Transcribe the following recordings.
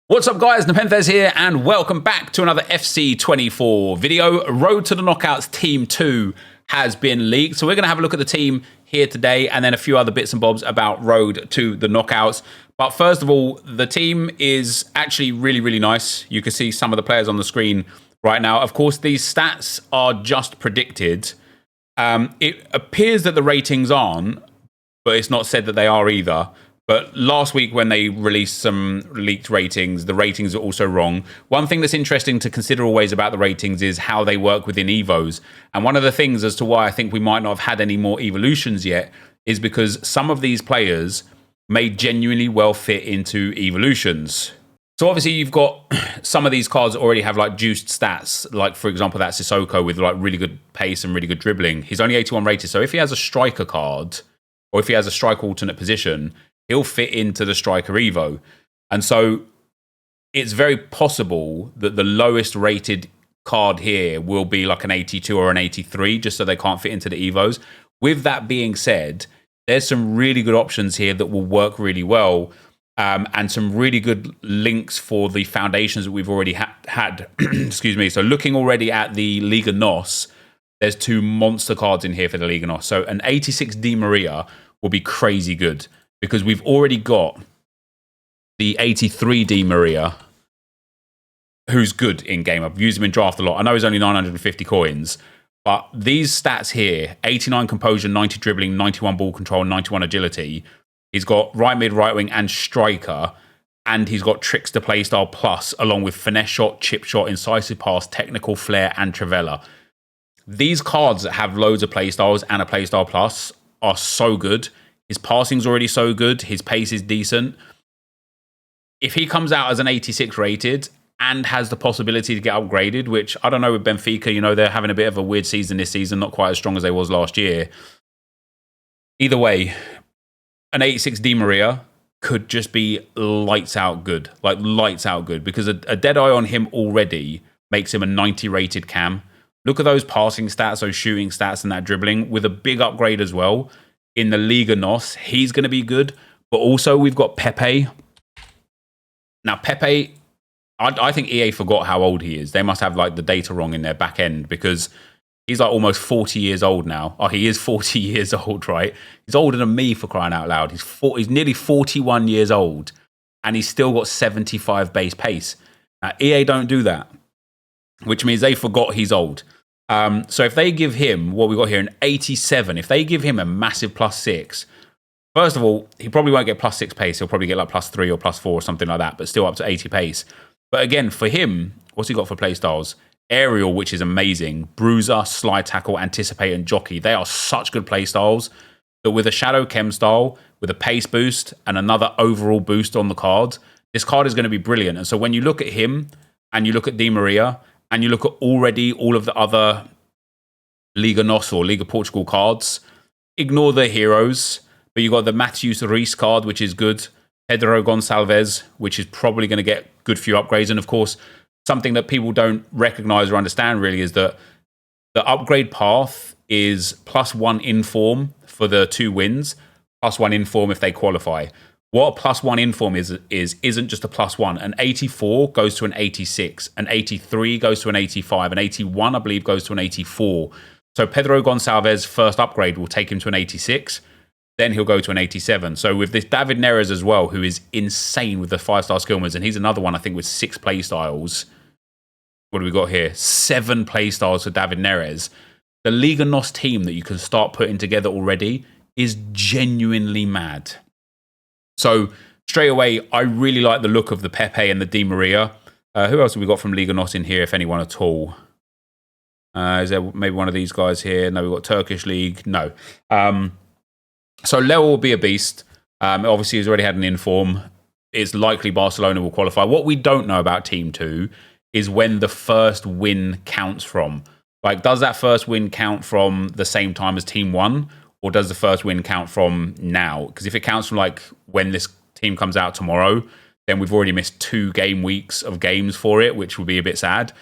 What's up guys, NepentheZ here and welcome back to another FC24 video. Road to the Knockouts Team 2 has been leaked. So we're going to have a look at the team here today and then a few other bits and bobs about Road to the Knockouts. But first of all, the team is actually really nice. You can see some of the players on the screen right now. Of course, these stats are just predicted. It appears that the ratings aren't, but it's not said that they are either. But last week when they released some leaked ratings, the ratings are also wrong. One thing that's interesting to consider always about the ratings is how they work within Evos. And one of the things as to why I think we might not have had any more evolutions yet is because some of these players may genuinely well fit into evolutions. So obviously you've got some of these cards already have like juiced stats, like for example that Sissoko with like really good pace and really good dribbling. He's only 81 rated, so if he has a striker card, or if he has a striker alternate position, he'll fit into the striker Evo. And so it's very possible that the lowest rated card here will be like an 82 or an 83, just so they can't fit into the Evos. With that being said, there's some really good options here that will work really well, and some really good links for the foundations that we've already had. Excuse me. So looking already at the Liga NOS, there's two monster cards in here for the Liga NOS. So an 86 Di Maria will be crazy good, because we've already got the 83 Di Maria, who's good in game. I've used him in draft a lot. I know he's only 950 coins, but these stats here, 89 composure, 90 dribbling, 91 ball control, 91 agility. He's got right mid, right wing, and striker, and he's got trickster playstyle plus, along with finesse shot, chip shot, incisive pass, technical flair, and Trivella. These cards that have loads of playstyles and a playstyle plus are so good. His passing's already so good. His pace is decent. If he comes out as an 86 rated and has the possibility to get upgraded, which I don't know with Benfica, you know, they're having a bit of a weird season this season, not quite as strong as they was last year. Either way, an 86 Di Maria could just be lights out good, like lights out good, because a dead eye on him already makes him a 90 rated cam. Look at those passing stats, those shooting stats, and that dribbling with a big upgrade as well. In the Liga NOS, he's going to be good. But also, we've got Pepe. Now, Pepe, I think EA forgot how old he is. They must have like the data wrong in their back end, because he's like almost 40 years old now. Oh, he is 40 years old, right? He's older than me, for crying out loud. He's nearly 41 years old, and he's still got 75 base pace. Now, EA don't do that, which means they forgot he's old. So if they give him what we got here, an 87, if they give him a massive +6, first of all, he probably won't get +6 pace. He'll probably get like +3 or +4 or something like that, but still up to 80 pace. But again, for him, what's he got for playstyles? Aerial, which is amazing. Bruiser, slide tackle, anticipate, and jockey. They are such good playstyles that with a shadow chem style, with a pace boost, and another overall boost on the card, this card is going to be brilliant. And so when you look at him, and you look at Di Maria, and you look at already all of the other Liga NOS or Liga Portugal cards, ignore the heroes, but you got the Matheus Reis card, which is good. Pedro Gonçalves, which is probably going to get good few upgrades. And of course, something that people don't recognize or understand really is that the upgrade path is +1 inform for the 2 wins, +1 inform if they qualify. What +1 inform isn't just a +1. An 84 goes to an 86. An 83 goes to an 85. An 81, I believe, goes to an 84. So Pedro Gonçalves' first upgrade will take him to an 86. Then he'll go to an 87. So with this David Neres as well, who is insane with the 5-star skill moves, and he's another one, I think, with 6 playstyles. What do we got here? 7 playstyles for David Neres. The Liga NOS team that you can start putting together already is genuinely mad. So straight away, I really like the look of the Pepe and the Di Maria. Who else have we got from Liga NOS in here, if anyone at all? Is there maybe one of these guys here? No, we've got Turkish League. No. So Leo will be a beast. Obviously, he's already had an inform. It's likely Barcelona will qualify. What we don't know about Team 2 is when the first win counts from. Like, does that first win count from the same time as Team 1? Or does the first win count from now? Because if it counts from like when this team comes out tomorrow, then we've already missed 2 game weeks of games for it, which would be a bit sad.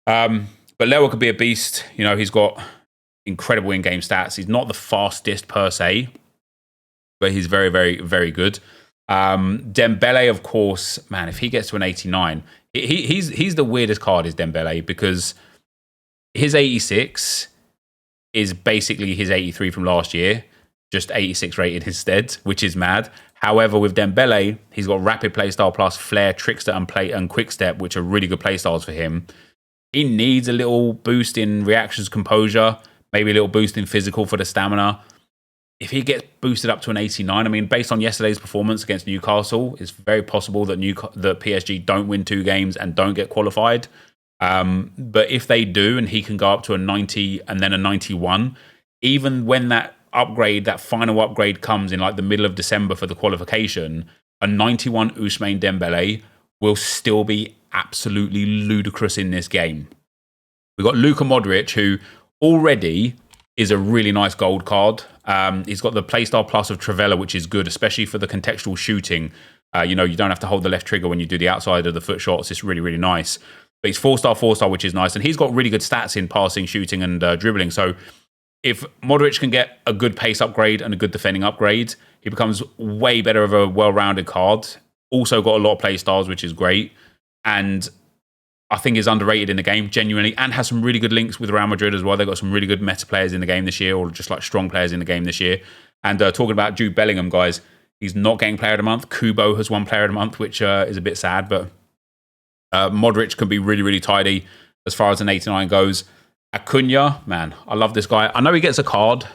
But Leo could be a beast. You know, he's got incredible in-game stats. He's not the fastest per se, but he's very good. Dembele, of course, man, if he gets to an 89, he's the weirdest card, is Dembele, because his 86 is basically his 83 from last year, just 86 rated instead, which is mad. However, with Dembele, he's got rapid playstyle plus flair, trickster, and quick step, which are really good playstyles for him. He needs a little boost in reactions, composure, maybe a little boost in physical for the stamina. If he gets boosted up to an 89, I mean, based on yesterday's performance against Newcastle, it's very possible that the PSG don't win 2 games and don't get qualified. But if they do, and he can go up to a 90 and then a 91, even when that final upgrade comes in like the middle of December for the qualification, a 91 Ousmane Dembele will still be absolutely ludicrous in this game. We've got Luka Modric, who already is a really nice gold card. He's got the playstyle plus of Trivela, which is good, especially for the contextual shooting. You don't have to hold the left trigger when you do the outside of the foot shots. It's really, really nice. But he's 4-star, which is nice. And he's got really good stats in passing, shooting, and dribbling. So if Modric can get a good pace upgrade and a good defending upgrade, he becomes way better of a well-rounded card. Also got a lot of play styles, which is great. And I think is underrated in the game, genuinely, and has some really good links with Real Madrid as well. They've got some really good meta players in the game this year, or just like strong players in the game this year. And talking about Jude Bellingham, guys, he's not getting Player of the Month. Kubo has won Player of the Month, which is a bit sad, but Modric can be really, really tidy as far as an 89 goes. Acuna, man, I love this guy. I know he gets a card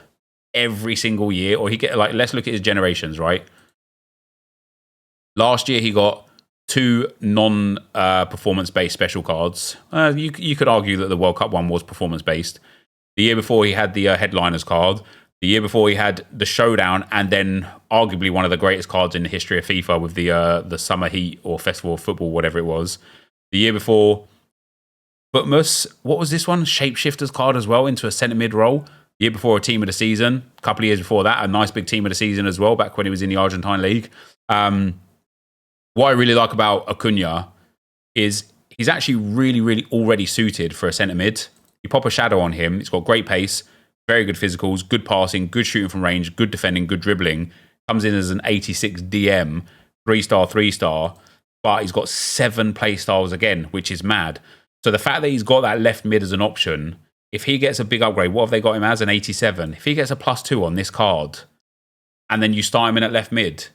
every single year, or let's look at his generations, right? Last year, he got 2 non-performance-based special cards. You could argue that the World Cup one was performance-based. The year before, he had the Headliners card. The year before, he had the Showdown, and then arguably one of the greatest cards in the history of FIFA with the Summer Heat or Festival of Football, whatever it was. The year before, Butmus, what was this one? Shapeshifters card as well into a centre mid role. The year before, a team of the season. A couple of years before that, a nice big team of the season as well, back when he was in the Argentine League. What I really like about Acuna is he's actually really, really already suited for a centre mid. You pop a shadow on him. He's got great pace, very good physicals, good passing, good shooting from range, good defending, good dribbling. Comes in as an 86 DM, 3-star, 3-star, but he's got 7 play styles again, which is mad. So the fact that he's got that left mid as an option, if he gets a big upgrade, what have they got him as? An 87. If he gets a +2 on this card, and then you start him in at left mid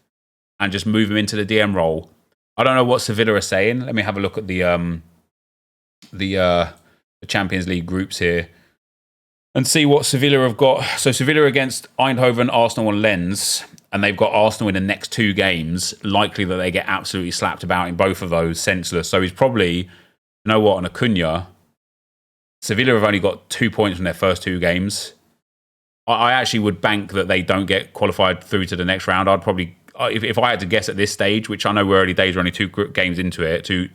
and just move him into the DM role, I don't know what Sevilla are saying. Let me have a look at the Champions League groups here and see what Sevilla have got. So Sevilla against Eindhoven, Arsenal, and Lens, and they've got Arsenal in the next 2 games. Likely that they get absolutely slapped about in both of those, senseless. So he's probably, you know what, on Acuna, Sevilla have only got 2 points from their first 2 games. I actually would bank that they don't get qualified through to the next round. I'd probably, if I had to guess at this stage, which I know we're early days, we're only 2 games into it, two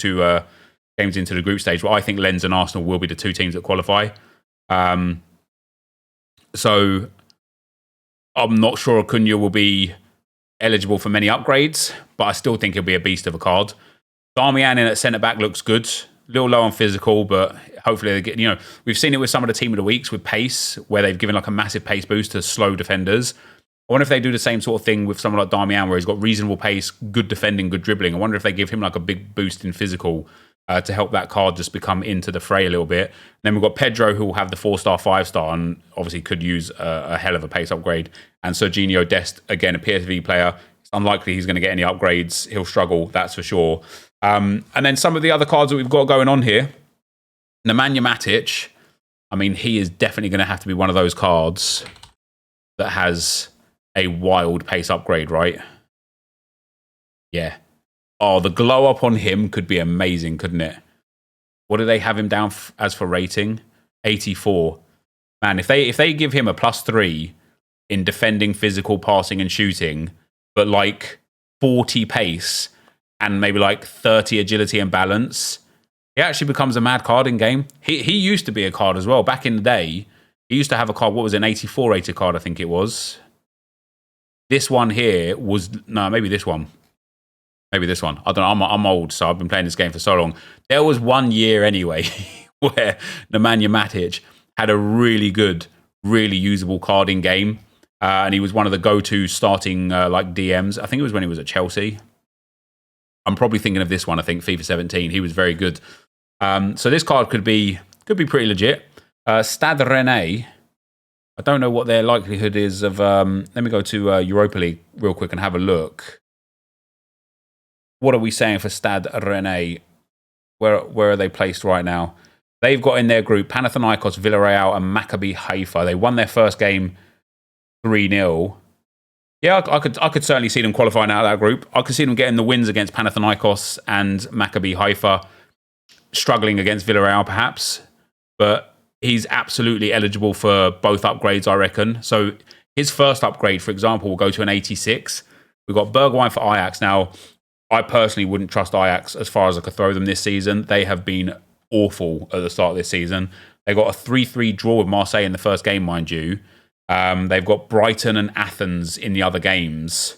games into the group stage, but I think Lens and Arsenal will be the 2 teams that qualify. So I'm not sure Acuna will be eligible for many upgrades, but I still think he'll be a beast of a card. Darmian in at centre-back looks good. A little low on physical, but hopefully they get, we've seen it with some of the team of the weeks with pace, where they've given like a massive pace boost to slow defenders. I wonder if they do the same sort of thing with someone like Darmian, where he's got reasonable pace, good defending, good dribbling. I wonder if they give him like a big boost in physical to help that card just become into the fray a little bit. And then we've got Pedro, who will have the 4-star, 5-star, and obviously could use a hell of a pace upgrade. And Serginho Dest, again, a PSV player. It's unlikely he's going to get any upgrades. He'll struggle, that's for sure. And then some of the other cards that we've got going on here. Nemanja Matic, I mean, he is definitely going to have to be one of those cards that has a wild pace upgrade, right? Yeah. Oh, the glow up on him could be amazing, couldn't it? What do they have him down as for rating? 84. Man, if they give him a +3 in defending, physical, passing, and shooting, but like 40 pace and maybe like 30 agility and balance, he actually becomes a mad card in game. He used to be a card as well. Back in the day, he used to have a card, what was it, an 84 rated card, I think it was. This one here was, no, maybe this one. Maybe this one. I don't know. I'm old, so I've been playing this game for so long. There was 1 year anyway where Nemanja Matic had a really good, really usable card in game. And he was one of the go-to starting like DMs. I think it was when he was at Chelsea. I'm probably thinking of this one. I think FIFA 17. He was very good. So this card could be pretty legit. Stade Rennais. I don't know what their likelihood is of. Let me go to Europa League real quick and have a look. What are we saying for Stade Rennais? Where are they placed right now? They've got in their group Panathinaikos, Villarreal, and Maccabi Haifa. They won their first game 3-0. Yeah, I could certainly see them qualifying out of that group. I could see them getting the wins against Panathinaikos and Maccabi Haifa, struggling against Villarreal perhaps, but he's absolutely eligible for both upgrades, I reckon. So his first upgrade, for example, will go to an 86. We've got Bergwijn for Ajax. Now, I personally wouldn't trust Ajax as far as I could throw them this season. They have been awful at the start of this season. They got a 3-3 draw with Marseille in the first game, mind you. They've got Brighton and Athens in the other games.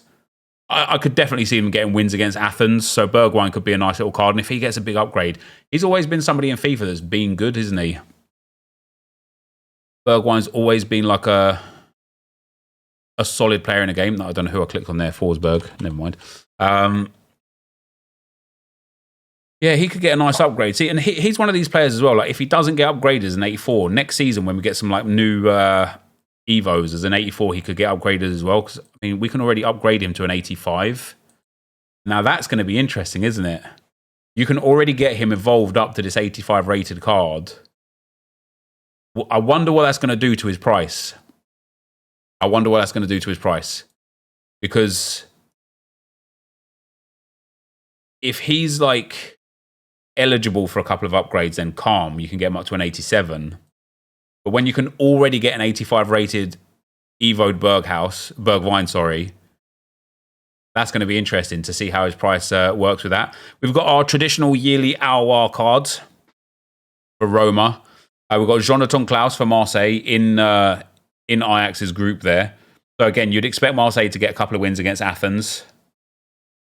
I could definitely see them getting wins against Athens, so Bergwijn could be a nice little card. And if he gets a big upgrade, he's always been somebody in FIFA that's been good, isn't he? Bergwijn's always been like a solid player in a game. I don't know who I clicked on there. Forsberg. Never mind. Yeah, he could get a nice upgrade. See, and he's one of these players as well. Like, if he doesn't get upgraded as an 84, next season when we get some like new Evos as an 84, he could get upgraded as well. Because, I mean, we can already upgrade him to an 85. Now, that's going to be interesting, isn't it? You can already get him evolved up to this 85 rated card. I wonder what that's going to do to his price. Because if he's like eligible for a couple of upgrades, then calm, you can get him up to an 87. But when you can already get an 85 rated Evoed Bergwijn, that's going to be interesting to see how his price works with that. We've got our traditional yearly Aouar cards for Roma. We've got Jonathan Klaus for Marseille in Ajax's group there. So again, you'd expect Marseille to get a couple of wins against Athens.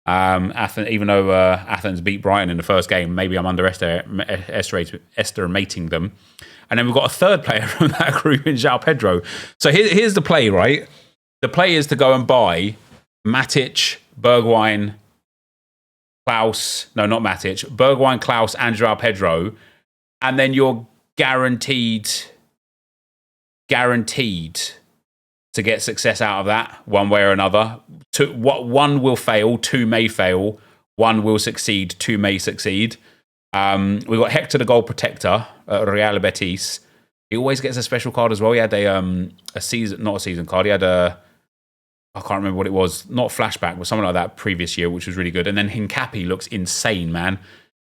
Athens, even though Athens beat Brighton in the first game, maybe I'm underestimating them. And then we've got a third player from that group in João Pedro. So here's the play, right? The play is to go and buy Matic, Bergwijn, Klaus. No, not Matic. Bergwijn, Klaus, and João Pedro. And then you're guaranteed to get success out of that one way or another. One will fail, two may fail, one will succeed, two may succeed. We've got Hector the goal protector at Real Betis. He always gets a special card as well. He had not a season card. He had I can't remember what it was, not flashback, but something like that previous year, which was really good. And then Hincapi looks insane, man.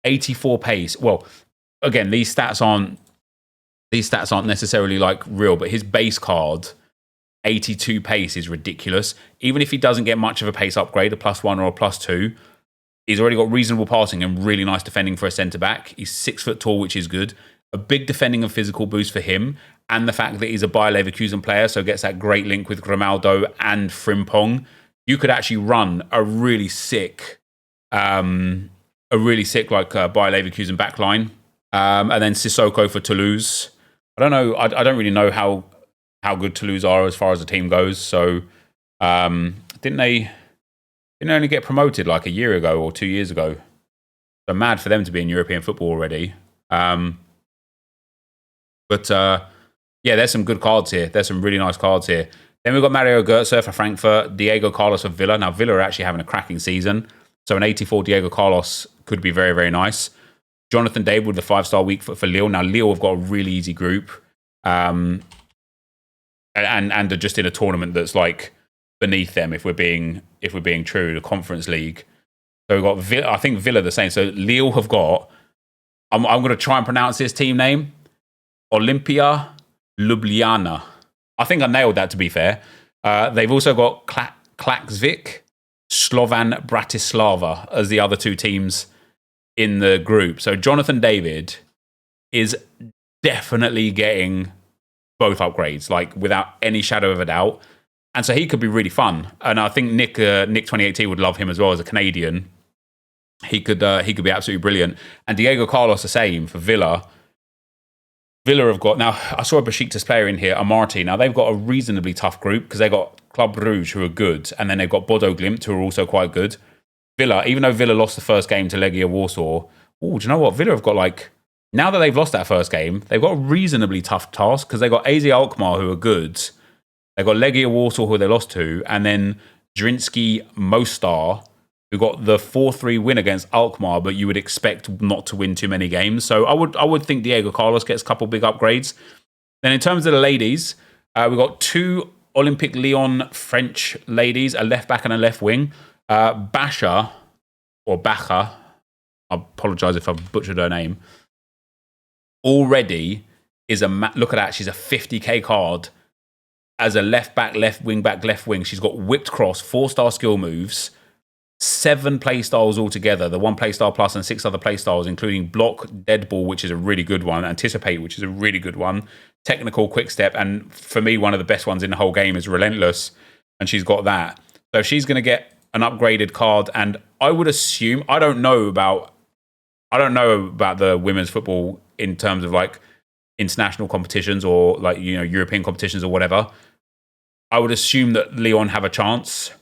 84 pace. Well, again, these stats aren't necessarily like real, but his base card, 82 pace, is ridiculous. Even if he doesn't get much of a pace upgrade, a +1 or a +2, he's already got reasonable passing and really nice defending for a centre-back. He's 6 foot tall, which is good. A big defending and physical boost for him. And the fact that he's a Bayer Leverkusen player, so gets that great link with Grimaldo and Frimpong. You could actually run a really sick like Bayer Leverkusen backline. And then Sissoko for Toulouse. I don't know. I don't really know how good Toulouse are as far as the team goes. So didn't they only get promoted like a year ago or 2 years ago? So mad for them to be in European football already. Yeah, there's some good cards here. There's some really nice cards here. Then we've got Mario Götze for Frankfurt, Diego Carlos for Villa. Now, Villa are actually having a cracking season. So an 84 Diego Carlos could be very, very nice. Jonathan David with the 5-star weak foot for Lille. Now, Lille have got a really easy group. And are just in a tournament that's like beneath them, if we're being true, the Conference League. So we've got Villa, I think Villa the same. So Lille have got, I'm going to try and pronounce this team name, Olimpia Ljubljana. I think I nailed that, to be fair. They've also got Klaksvik, Slovan Bratislava as the other two teams in the group. So Jonathan David is definitely getting both upgrades, like without any shadow of a doubt. And so he could be really fun. And I think Nick 2018 would love him as well as a Canadian. He could be absolutely brilliant. And Diego Carlos the same for Villa. Villa have got, now I saw a Besiktas player in here, Amarty. Now they've got a reasonably tough group because they got Club Brugge, who are good, and then they've got Bodo Glimt, who are also quite good. Villa, even though Villa lost the first game to Legia Warsaw, do you know what? Villa have got now that they've lost that first game, they've got a reasonably tough task because they've got AZ Alkmaar, who are good. They've got Legia Warsaw, who they lost to, and then Zrinski Mostar, who got the 4-3 win against Alkmaar, but you would expect not to win too many games. So I would think Diego Carlos gets a couple big upgrades. Then in terms of the ladies, we've got 2 Olympic Lyon French ladies, a left back and a left wing. Bacha, I apologise if I butchered her name, already is look at that, she's a 50k card as a left back, left wing back, left wing. She's got whipped cross, 4-star skill moves, 7 play styles altogether, the 1 play style plus and 6 other play styles, including block, dead ball, which is a really good one, anticipate, which is a really good one, technical, quick step, and for me, one of the best ones in the whole game is relentless, and she's got that. So she's going to get an upgraded card, and I would assume, I don't know about the women's football in terms of international competitions or European competitions or whatever. I would assume that Lyon have a chance.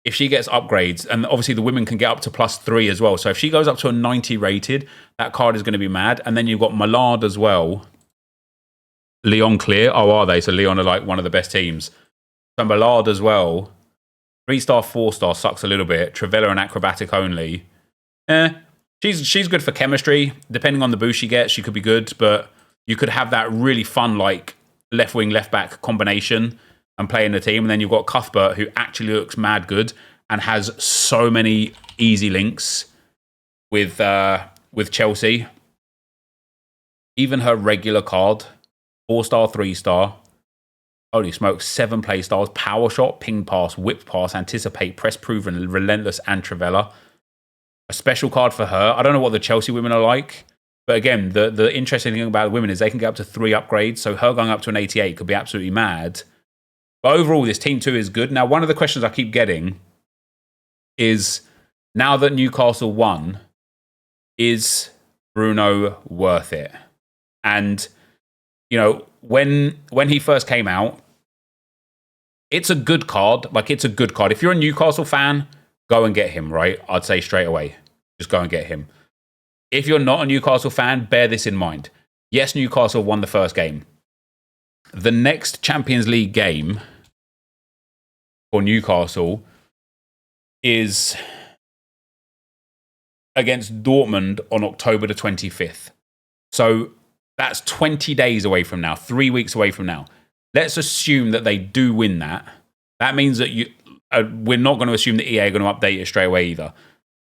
If she gets upgrades, and obviously the women can get up to +3 as well. So if she goes up to a 90 rated, that card is going to be mad. And then you've got Millard as well. Lyon clear. Oh, are they? So Lyon are one of the best teams. So Millard as well. 3-star, 4-star sucks a little bit. Trivella and acrobatic only. She's good for chemistry. Depending on the boost she gets, she could be good. But you could have that really fun left wing, left back combination and play in the team. And then you've got Cuthbert, who actually looks mad good and has so many easy links with Chelsea. Even her regular card, 4-star, 3-star. Holy smokes, 7 play styles, power shot, ping pass, whip pass, anticipate, press proven, relentless, and Trivella. A special card for her. I don't know what the Chelsea women are like, but again, the interesting thing about the women is they can get up to 3 upgrades, so her going up to an 88 could be absolutely mad. But overall, this Team 2 is good. Now, one of the questions I keep getting is, now that Newcastle won, is Bruno worth it? And when he first came out, it's a good card. It's a good card. If you're a Newcastle fan, go and get him, right? I'd say straight away, just go and get him. If you're not a Newcastle fan, bear this in mind. Yes, Newcastle won the first game. The next Champions League game for Newcastle is against Dortmund on October the 25th. So that's 20 days away from now, 3 weeks away from now. Let's assume that they do win that. That means that we're not going to assume that EA are going to update it straight away either.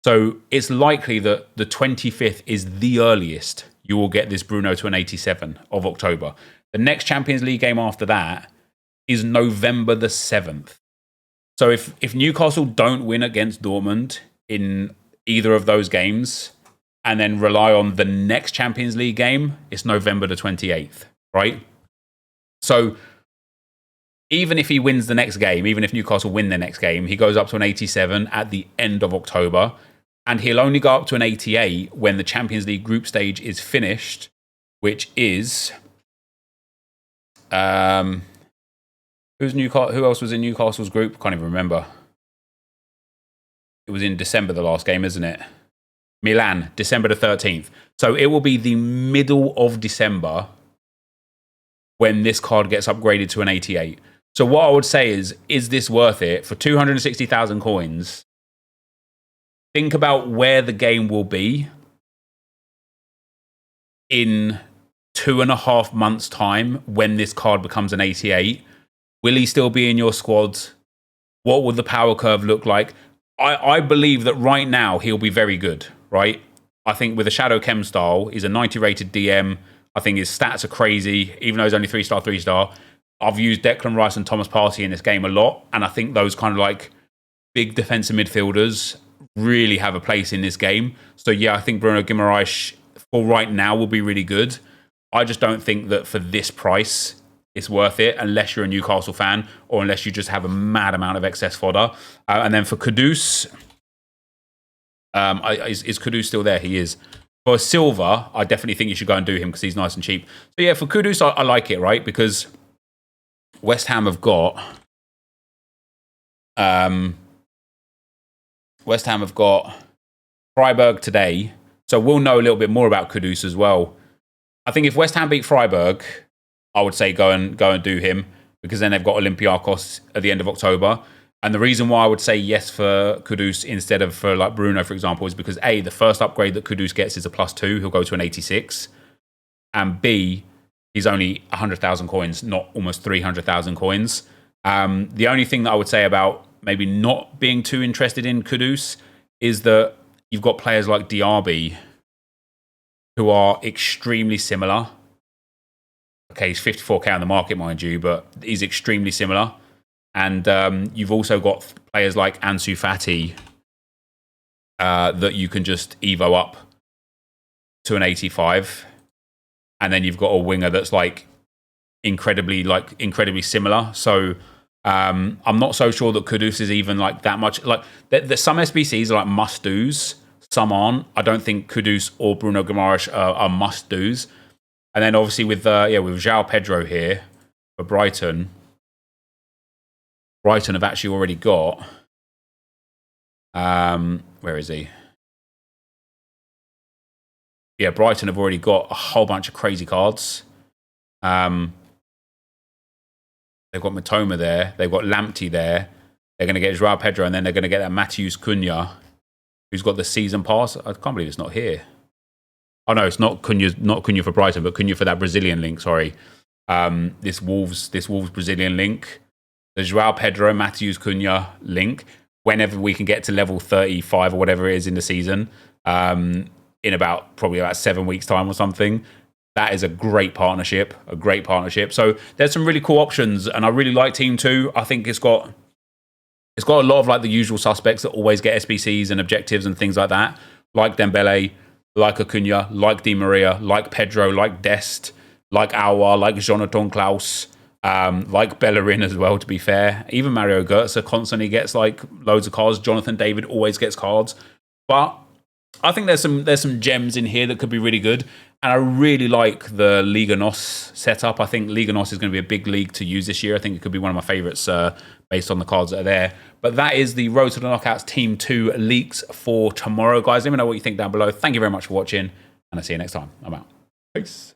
So it's likely that the 25th is the earliest you will get this Bruno to an 87 of October. The next Champions League game after that is November the 7th. So if Newcastle don't win against Dortmund in either of those games and then rely on the next Champions League game, it's November the 28th, right? So even if he wins the next game, even if Newcastle win the next game, he goes up to an 87 at the end of October, and he'll only go up to an 88 when the Champions League group stage is finished, which is who else was in Newcastle's group? Can't even remember. It was in December, the last game, isn't it? Milan, December the 13th. So it will be the middle of December when this card gets upgraded to an 88. So what I would say is this worth it? For 260,000 coins, think about where the game will be in 2.5 months' time when this card becomes an 88. Will he still be in your squad? What will the power curve look like? I believe that right now he'll be very good, right? I think with a Shadow Chem style, he's a 90 rated DM. I think his stats are crazy, even though he's only 3-star, 3-star. I've used Declan Rice and Thomas Partey in this game a lot, and I think those kind of big defensive midfielders really have a place in this game. So yeah, I think Bruno Guimaraes for right now will be really good. I just don't think that for this price it's worth it unless you're a Newcastle fan or unless you just have a mad amount of excess fodder. And then for Kudus, is Kudus still there? He is. For silver, I definitely think you should go and do him because he's nice and cheap. So yeah, for Kudus, I like it, right? Because West Ham have got Freiburg today, so we'll know a little bit more about Kudus as well. I think if West Ham beat Freiburg, I would say go and do him because then they've got Olympiacos at the end of October. And the reason why I would say yes for Kudus instead of for like Bruno, for example, is because A, the first upgrade that Kudus gets is a +2. He'll go to an 86. And B, he's only 100,000 coins, not almost 300,000 coins. The only thing that I would say about maybe not being too interested in Kudus is that you've got players like Diaby who are extremely similar. Okay, he's 54k on the market, mind you, but he's extremely similar. And you've also got players like Ansu Fati that you can just Evo up to an 85. And then you've got a winger that's incredibly similar. So I'm not so sure that Kudus is even that much. Some SBCs are must-dos, some aren't. I don't think Kudus or Bruno Guimaraes are must-dos. And then obviously with João Pedro here for Brighton have actually already got where is he? Yeah, Brighton have already got a whole bunch of crazy cards. They've got Matoma there. They've got Lamptey there. They're going to get João Pedro, and then they're going to get that Matheus Cunha, who's got the season pass. I can't believe it's not here. Oh no, it's not Cunha for Brighton, but Cunha for that Brazilian link. Sorry, this Wolves Brazilian link. The João Pedro, Matheus Cunha link. Whenever we can get to level 35 or whatever it is in the season, in probably about 7 weeks time or something. That is a great partnership. So there's some really cool options, and I really like Team 2. I think it's got a lot of the usual suspects that always get SBCs and objectives and things like that, like Dembele, like Acuna, like Di Maria, like Pedro, like Dest, like Aouar, like Jonathan Klaus, like Bellerin as well, to be fair. Even Mario Götze constantly gets loads of cards. Jonathan David always gets cards. But I think there's some gems in here that could be really good. And I really like the Liga NOS setup. I think Liga NOS is going to be a big league to use this year. I think it could be one of my favourites based on the cards that are there. But that is the Road to the Knockouts Team 2 leaks for tomorrow, guys. Let me know what you think down below. Thank you very much for watching, and I'll see you next time. I'm out. Peace.